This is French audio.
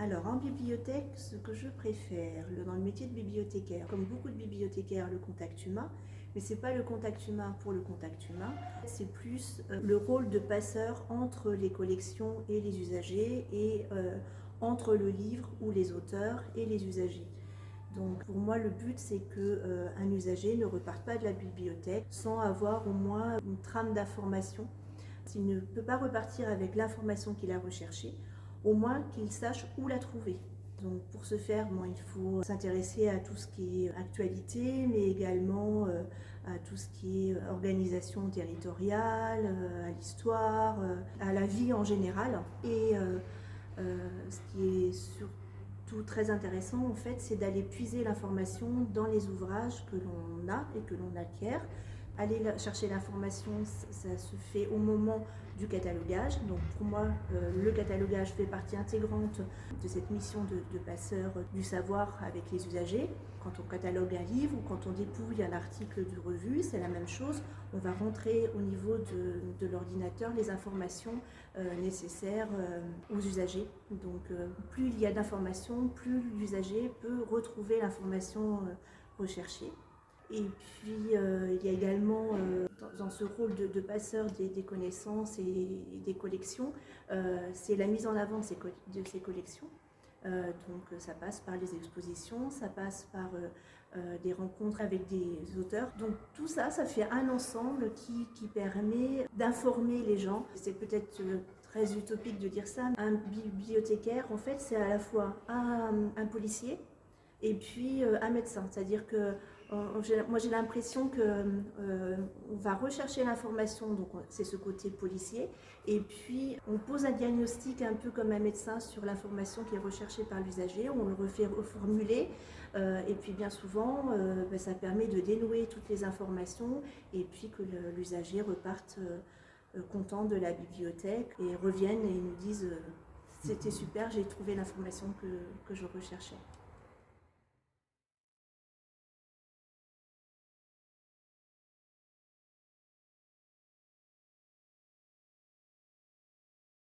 Alors, en bibliothèque, ce que je préfère, dans le métier de bibliothécaire, comme beaucoup de bibliothécaires, le contact humain, mais ce n'est pas le contact humain pour le contact humain, c'est plus le rôle de passeur entre les collections et les usagers et entre le livre ou les auteurs et les usagers. Donc pour moi, le but, c'est qu'un usager ne reparte pas de la bibliothèque sans avoir au moins une trame d'information. S'il ne peut pas repartir avec l'information qu'il a recherchée, au moins qu'il sache où la trouver. Donc pour ce faire, il faut s'intéresser à tout ce qui est actualité, mais également à tout ce qui est organisation territoriale, à l'histoire, à la vie en général. Et ce qui est surtout très intéressant, en fait, c'est d'aller puiser l'information dans les ouvrages que l'on a et que l'on acquiert. Aller chercher l'information, ça se fait au moment du catalogage. Donc pour moi, le catalogage fait partie intégrante de cette mission de passeur du savoir avec les usagers. Quand on catalogue un livre ou quand on dépouille un article de revue, c'est la même chose. On va rentrer au niveau de l'ordinateur les informations nécessaires aux usagers. Donc plus il y a d'informations, plus l'usager peut retrouver l'information recherchée. Et puis il y a également dans ce rôle de passeur des connaissances et des collections, c'est la mise en avant de ces collections. Donc ça passe par les expositions, ça passe par des rencontres avec des auteurs. Donc tout ça, ça fait un ensemble qui permet d'informer les gens. C'est peut-être très utopique de dire ça. Un bibliothécaire, en fait, c'est à la fois un policier et puis un médecin. C'est-à-dire que moi j'ai l'impression qu'on va rechercher l'information, donc c'est ce côté policier, et puis on pose un diagnostic un peu comme un médecin sur l'information qui est recherchée par l'usager, on le refait reformuler, et puis bien souvent ça permet de dénouer toutes les informations et puis que l'usager reparte content de la bibliothèque et revienne et nous dise c'était super, j'ai trouvé l'information que je recherchais.